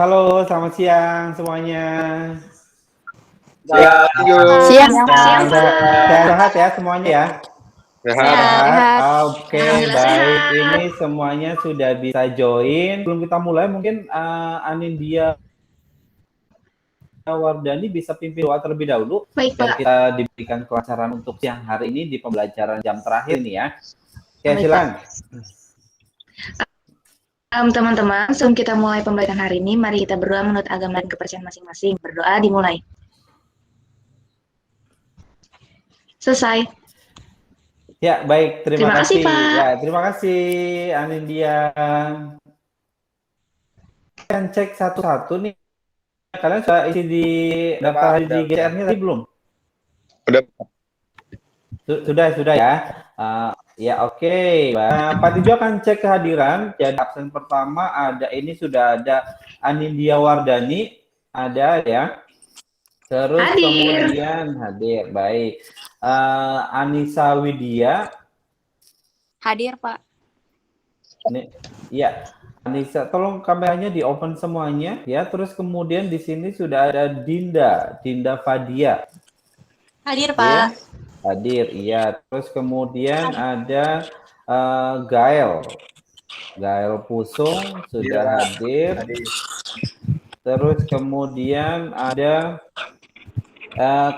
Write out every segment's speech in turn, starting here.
Halo, selamat siang semuanya. Siang, Siang, Siang, Pak. sehat ya semuanya ya? sehat. Sehat. Sehat. Oke, Alhamdulillah baik. sehat. Ini semuanya sudah bisa join. Belum kita mulai, mungkin Anindya Wardani bisa pimpin doa terlebih dahulu. Baik, Biar Pak. kita diberikan kelancaran untuk siang hari ini di pembelajaran jam terakhir nih ya. Oke, Baik, silakan. Teman-teman, sebelum kita mulai pembelajaran hari ini, mari kita berdoa menurut agama dan kepercayaan masing-masing. Berdoa dimulai. Selesai. Ya, baik. Terima Terima kasih, kasih. Pak. Ya, terima kasih Anindya. Kan cek satu-satu nih. Kalian sudah isi di daftar di GCR-nya tadi belum? Udah. Sudah ya. Ya oke. Pak Tijo akan cek kehadiran. Jadi absen pertama ini sudah ada Anindya Wardani, ada ya. Terus Hadir. kemudian hadir, baik. Anissa Widya. Hadir, Pak. Nih, ya. Anissa, tolong kameranya di open semuanya ya. Terus kemudian di sini sudah ada Dinda Fadia. Hadir, Oke, Pak. hadir, iya. Terus kemudian ada Gael Pusung sudah hadir. Terus kemudian ada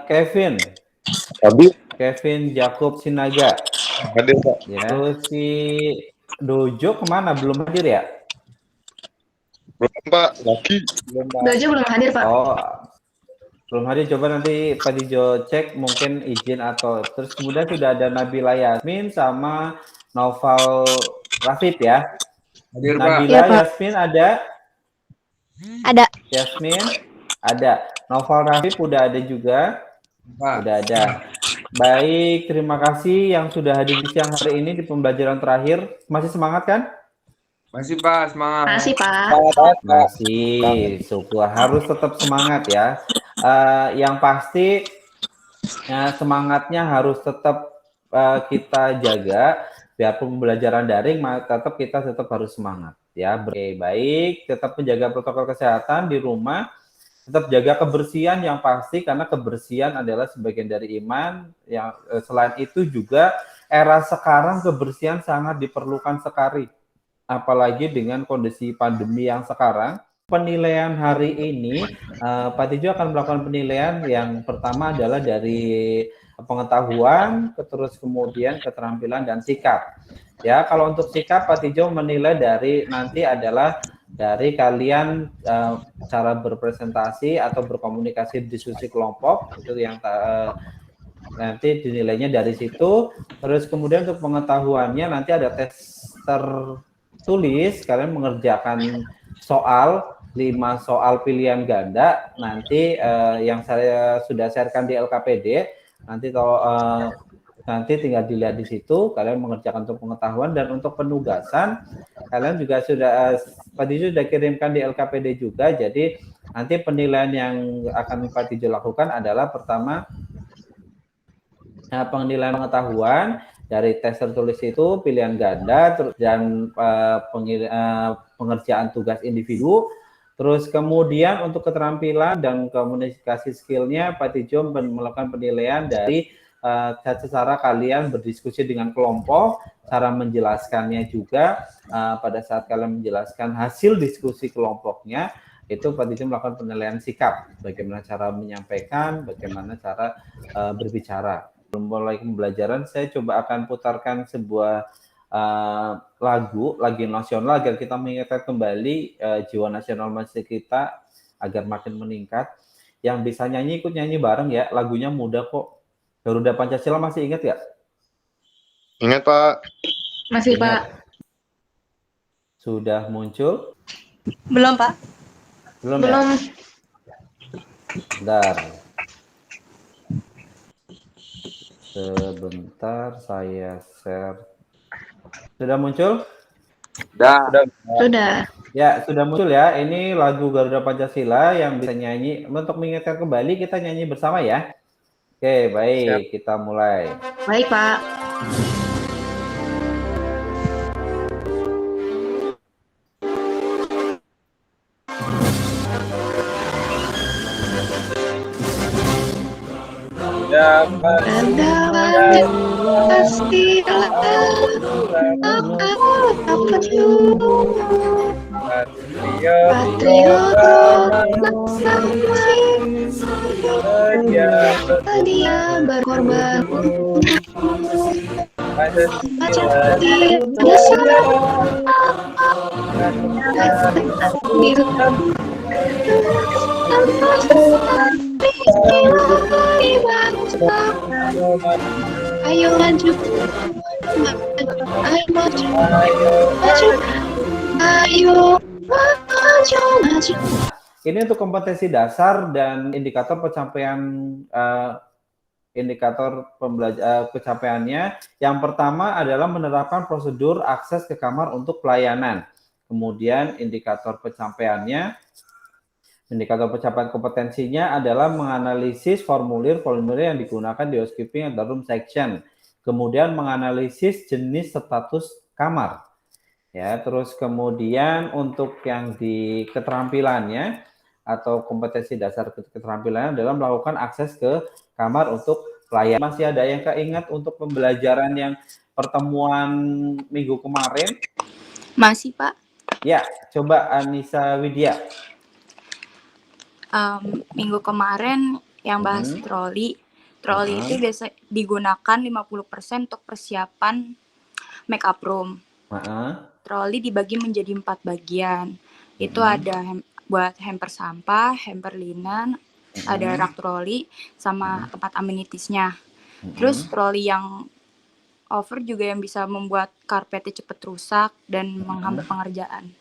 Kevin Jacob Sinaga. Hadir, Pak. Ya. Terus si Dojo kemana? Belum hadir ya? Belum, Pak. Lagi. Dojo belum hadir, Pak. Oh, belum hadir. Coba nanti Pak Dijo cek mungkin izin atau terus kemudian sudah ada Nabila Yasmin sama Noval Rafid ya. Hadir, Pak. Nabila Iya, Pak. Yasmin ada. Ada. Yasmin ada. Noval Rafid udah ada juga. Pak. Udah ada. Baik, terima kasih yang sudah hadir di siang hari ini di pembelajaran terakhir. Masih semangat kan? Masih, Pak. Semangat. Masih, Pak. Masih, syukur. Harus tetap semangat ya. Yang pasti semangatnya harus tetap kita jaga. Biarpun pembelajaran daring, kita tetap harus semangat ya. Baik, tetap menjaga protokol kesehatan di rumah. Tetap jaga kebersihan yang pasti karena kebersihan adalah sebagian dari iman. Yang selain itu juga era sekarang kebersihan sangat diperlukan sekali. Apalagi dengan kondisi pandemi yang sekarang. Penilaian hari ini Pak Tijo akan melakukan penilaian yang pertama adalah dari pengetahuan, terus kemudian keterampilan dan sikap. Ya, kalau untuk sikap Pak Tijo menilai dari nanti adalah dari kalian cara berpresentasi atau berkomunikasi diskusi kelompok itu yang nanti dinilainya dari situ. Terus kemudian untuk pengetahuannya nanti ada tes tertulis, kalian mengerjakan 5 soal pilihan ganda nanti yang saya sudah sharekan di LKPD nanti kalau nanti tinggal dilihat di situ, kalian mengerjakan untuk pengetahuan dan untuk penugasan kalian juga sudah Pak Tijo sudah kirimkan di LKPD juga. Jadi nanti penilaian yang akan Pak Tijo lakukan adalah pertama penilaian pengetahuan dari tes tertulis itu pilihan ganda dan pengerjaan tugas individu. Terus kemudian untuk keterampilan dan komunikasi skillnya Pak Tijo melakukan penilaian dari cara kalian berdiskusi dengan kelompok, cara menjelaskannya juga pada saat kalian menjelaskan hasil diskusi kelompoknya, itu Pak Tijo melakukan penilaian sikap, bagaimana cara menyampaikan, bagaimana cara berbicara. Sebelum mulai pembelajaran, saya coba akan putarkan sebuah lagu nasional agar kita mengingatkan kembali jiwa nasional masjid kita agar makin meningkat. Yang bisa nyanyi ikut nyanyi bareng ya, lagunya mudah kok. Garuda Pancasila masih ingat ya? Ingat, Pak. Masih, Ingat. Pak. Sudah muncul? Belum, Pak. Belum. Belum. Ya? Bentar. Sebentar saya share. Sudah muncul? Sudah. Ya, sudah muncul ya. Ini lagu Garuda Pancasila yang bisa nyanyi. Untuk mengingatkan kembali, kita nyanyi bersama ya. Oke, baik. Siap. Kita mulai. Baik, Pak. Adalah pastilah apa juga Patriot dia berkorban Pancasila ayo maju, ayo maju, maju, ayo maju. Ini untuk kompetensi dasar dan indikator pencapaian pencapaiannya. Yang pertama adalah menerapkan prosedur akses ke kamar untuk pelayanan. Kemudian indikator pencapaian kompetensinya adalah menganalisis formulir yang digunakan di housekeeping atau room section. Kemudian menganalisis jenis status kamar. Ya, terus kemudian untuk yang di keterampilannya atau kompetensi dasar keterampilannya adalah melakukan akses ke kamar untuk pelayan. Masih ada yang keingat untuk pembelajaran yang pertemuan minggu kemarin? Masih, Pak. Ya, coba Anissa Widya. Minggu kemarin yang bahas troli. Troli itu biasa digunakan 50% untuk persiapan make up room. Troli dibagi menjadi 4 bagian. Itu ada buat hamper sampah, hamper linen, ada rak troli, sama tempat amenitiesnya. Terus troli yang over juga yang bisa membuat karpetnya cepat rusak dan menghambat pengerjaan.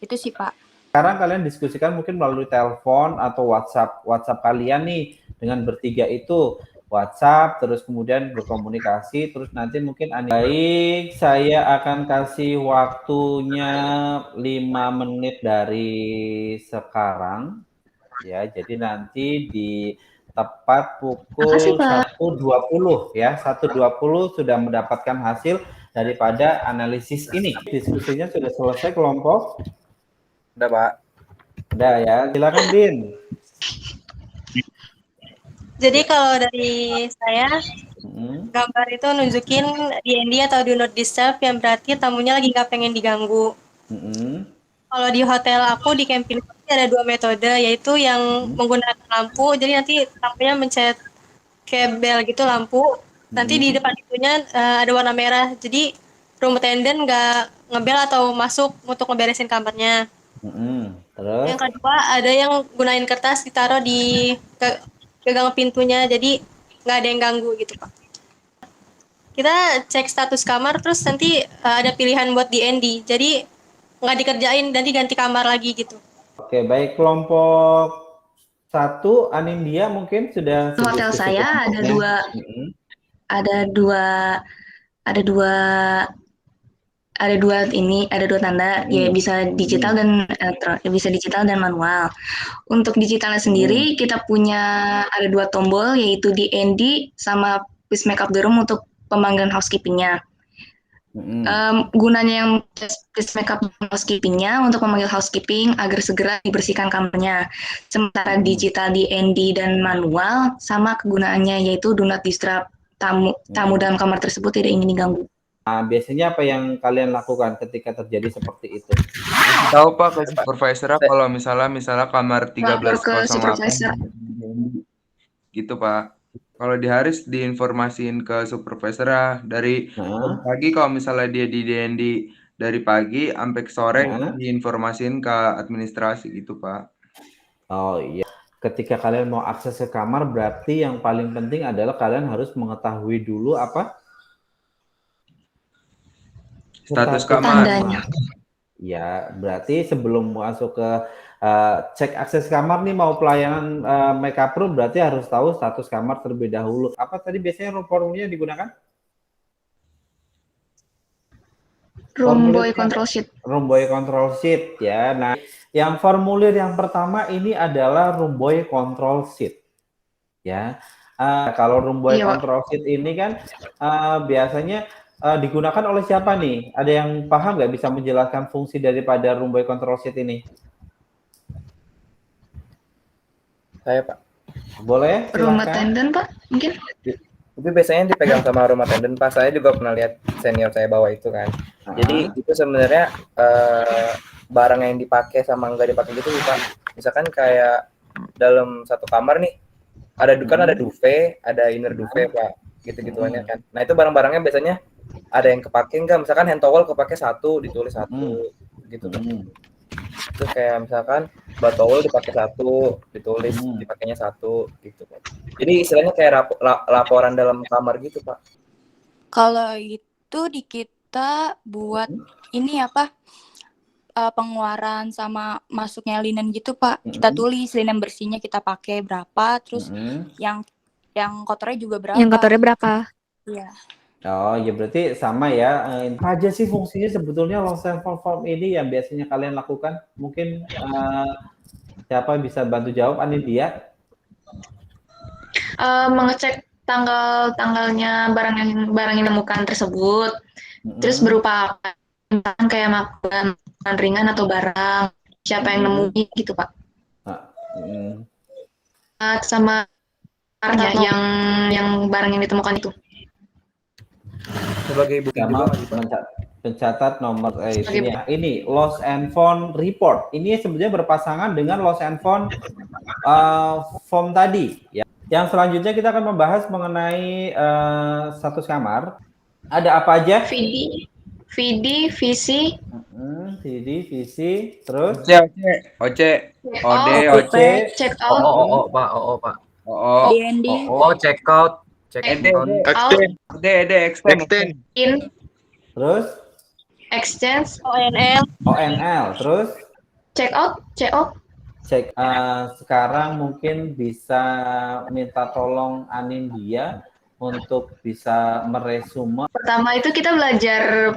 Itu sih, Pak. Sekarang kalian diskusikan mungkin melalui telepon atau WhatsApp kalian nih dengan bertiga itu. WhatsApp, terus kemudian berkomunikasi, terus nanti mungkin baik, saya akan kasih waktunya 5 menit dari sekarang. Ya, jadi nanti di tepat pukul 1.20 ya, 1.20 sudah mendapatkan hasil daripada analisis ini. Diskusinya sudah selesai kelompok? Udah, Pak. Udah ya, silakan Din. Jadi kalau dari saya, gambar itu nunjukin DND atau do not disturb yang berarti tamunya lagi nggak pengen diganggu. Kalau di hotel aku di camping ada 2 metode, yaitu yang menggunakan lampu, jadi nanti tamunya mencet kabel gitu lampu, nanti di depan itunya ada warna merah, jadi room attendant nggak ngebel atau masuk untuk ngeberesin kamarnya. Terus? Yang kedua ada yang gunain kertas ditaruh di gagang pintunya, jadi nggak ada yang ganggu gitu, Pak. Kita cek status kamar, terus nanti ada pilihan buat DND, jadi nggak dikerjain dan diganti kamar lagi gitu. Oke, baik. Kelompok 1, Anindya mungkin sudah. Hotel saya ada dua tanda, ya bisa digital dan bisa digital dan manual. Untuk digitalnya sendiri kita punya ada 2 tombol, yaitu DND sama please make up the room untuk pemanggilan housekeepingnya. Gunanya yang please make up housekeepingnya untuk memanggil housekeeping agar segera dibersihkan kamarnya. Sementara digital DND dan manual sama kegunaannya, yaitu do not disturb, tamu dalam kamar tersebut tidak ingin diganggu. Nah, biasanya apa yang kalian lakukan ketika terjadi seperti itu? Tahu Pak ke supervisor kalau misalnya kamar 1308 gitu Pak. Kalau di Haris diinformasiin ke supervisor dari pagi, kalau misalnya dia di DND dari pagi sampai ke sore diinformasiin ke administrasi gitu Pak. Oh iya. Ketika kalian mau akses ke kamar, berarti yang paling penting adalah kalian harus mengetahui dulu apa? Status kamar. Ya, berarti sebelum masuk ke cek akses kamar nih, mau pelayanan make up room, berarti harus tahu status kamar terlebih dahulu. Apa tadi biasanya formulirnya digunakan? Room boy control sheet. Room boy control sheet ya. Nah, yang formulir yang pertama ini adalah room boy control sheet. Ya. Kalau room boy control sheet ini kan biasanya digunakan oleh siapa nih? Ada yang paham nggak, bisa menjelaskan fungsi daripada room boy control sheet ini? Saya, Pak. Boleh, Rumah silakan. tenden, Pak, mungkin? Itu biasanya dipegang sama rumah tenden, Pak. Saya juga pernah lihat senior saya bawa itu kan. Jadi itu sebenarnya barang yang dipakai sama nggak dipakai gitu, Pak. Misalkan kayak dalam satu kamar nih, ada duvet, ada inner duvet, Pak. Gitu-gituannya kan. Nah itu barang-barangnya biasanya ada yang kepake nggak? Misalkan hand towel kepake satu, ditulis satu, gitu kan. Itu kayak misalkan bat towel dipakai satu, ditulis dipakainya satu, gitu kan. Jadi istilahnya kayak laporan dalam kamar gitu, Pak. Kalau itu di kita buat ini apa? Pengeluaran sama masuknya linen gitu, Pak. Kita tulis linen bersihnya kita pakai berapa, terus yang kotornya juga berapa. Yang kotornya berapa? Iya. Oh ya berarti sama ya. Apa aja sih fungsinya sebetulnya loss and found form ini yang biasanya kalian lakukan? Mungkin siapa bisa bantu jawab? Anidia? Mengecek tanggalnya barang yang ditemukan tersebut. Terus berupa apa? Kayak makanan ringan atau barang. Siapa yang nemuin gitu, Pak. Sama yang barang yang ditemukan itu. Sebagai bukti juga, pencatat nomor ini loss and found report. Ini sebenarnya berpasangan dengan loss and found form tadi ya. Yang selanjutnya kita akan membahas mengenai status kamar. Ada apa aja? VD, visi, terus OC, OD, check out, Pak, Pak. DND, check out, extend, in, terus exchange, ONL, terus check out. Cek sekarang mungkin bisa minta tolong Anindya untuk bisa meresume. Pertama itu kita belajar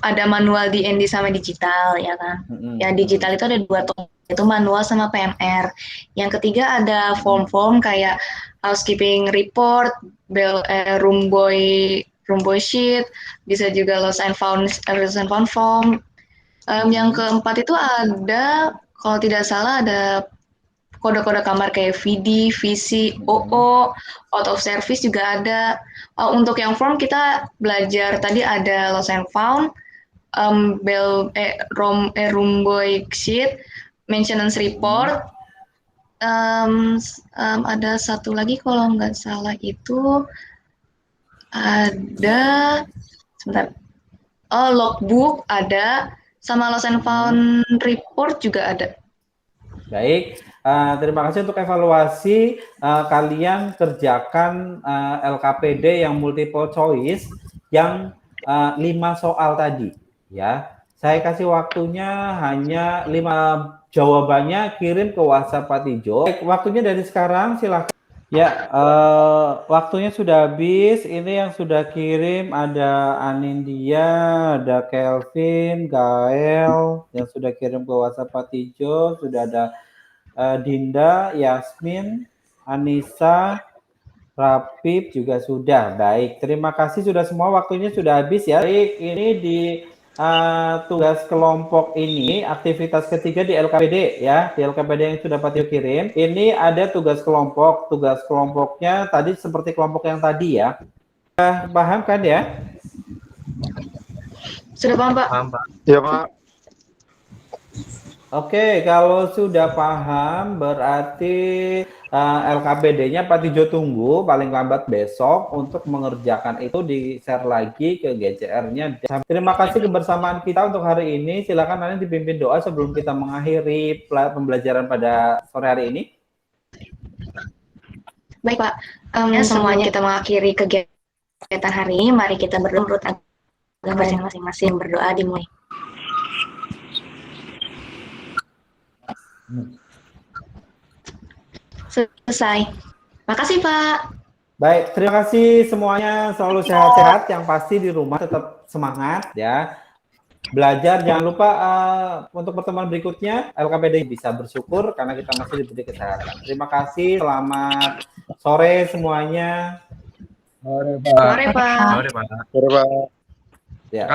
ada manual DND sama digital ya kan. Ya digital itu ada 2 topik, itu manual sama PMR. Yang ketiga ada form-form kayak housekeeping report, room boy sheet, bisa juga lost and found form. Yang keempat itu ada, kalau tidak salah ada kode-kode kamar kayak VD, VC, OO, out of service juga ada. Untuk yang form kita belajar tadi ada lost and found, room boy sheet, maintenance report. Ada satu lagi kalau nggak salah itu ada logbook ada, sama lost and found report juga ada. Baik, terima kasih untuk evaluasi. Kalian kerjakan LKPD yang multiple choice yang 5 soal tadi ya. Saya kasih waktunya hanya 5 jawabannya, kirim ke WhatsApp Pak Tijo. Baik, waktunya dari sekarang silakan. Ya, waktunya sudah habis. Ini yang sudah kirim ada Anindya, ada Kelvin, Gael yang sudah kirim ke WhatsApp Pak Tijo, sudah ada Dinda, Yasmin, Anissa, Rapip juga sudah. Baik, terima kasih sudah semua, waktunya sudah habis ya. Baik, ini di tugas kelompok ini, aktivitas ketiga di LKPD ya, di LKPD yang sudah Pak Tio kirim. Ini ada tugas kelompok, tugas kelompoknya tadi seperti kelompok yang tadi ya. Paham kan ya? Sudah paham, Pak? Paham, Pak. Ya, Pak. Oke, kalau sudah paham berarti LKPD-nya Pak Tijo tunggu paling lambat besok untuk mengerjakan itu, di-share lagi ke GCR-nya. Terima kasih kebersamaan kita untuk hari ini. Silakan nanti dipimpin doa sebelum kita mengakhiri pembelajaran pada sore hari ini. Baik, Pak. Semuanya kita mengakhiri kegiatan hari ini. Mari kita berdoa menurut agama masing-masing. Berdoa dimulai. Selesai. Makasih, Pak. Baik, terima kasih semuanya. Selalu sehat-sehat. Yang pasti di rumah tetap semangat ya. Belajar, jangan lupa untuk pertemuan berikutnya LKPD bisa bersyukur karena kita masih diberi kesehatan. Terima kasih. Selamat sore semuanya. Sore, Pak. Sore, Pak. Sore, Pak. Sore, Pak. Ya.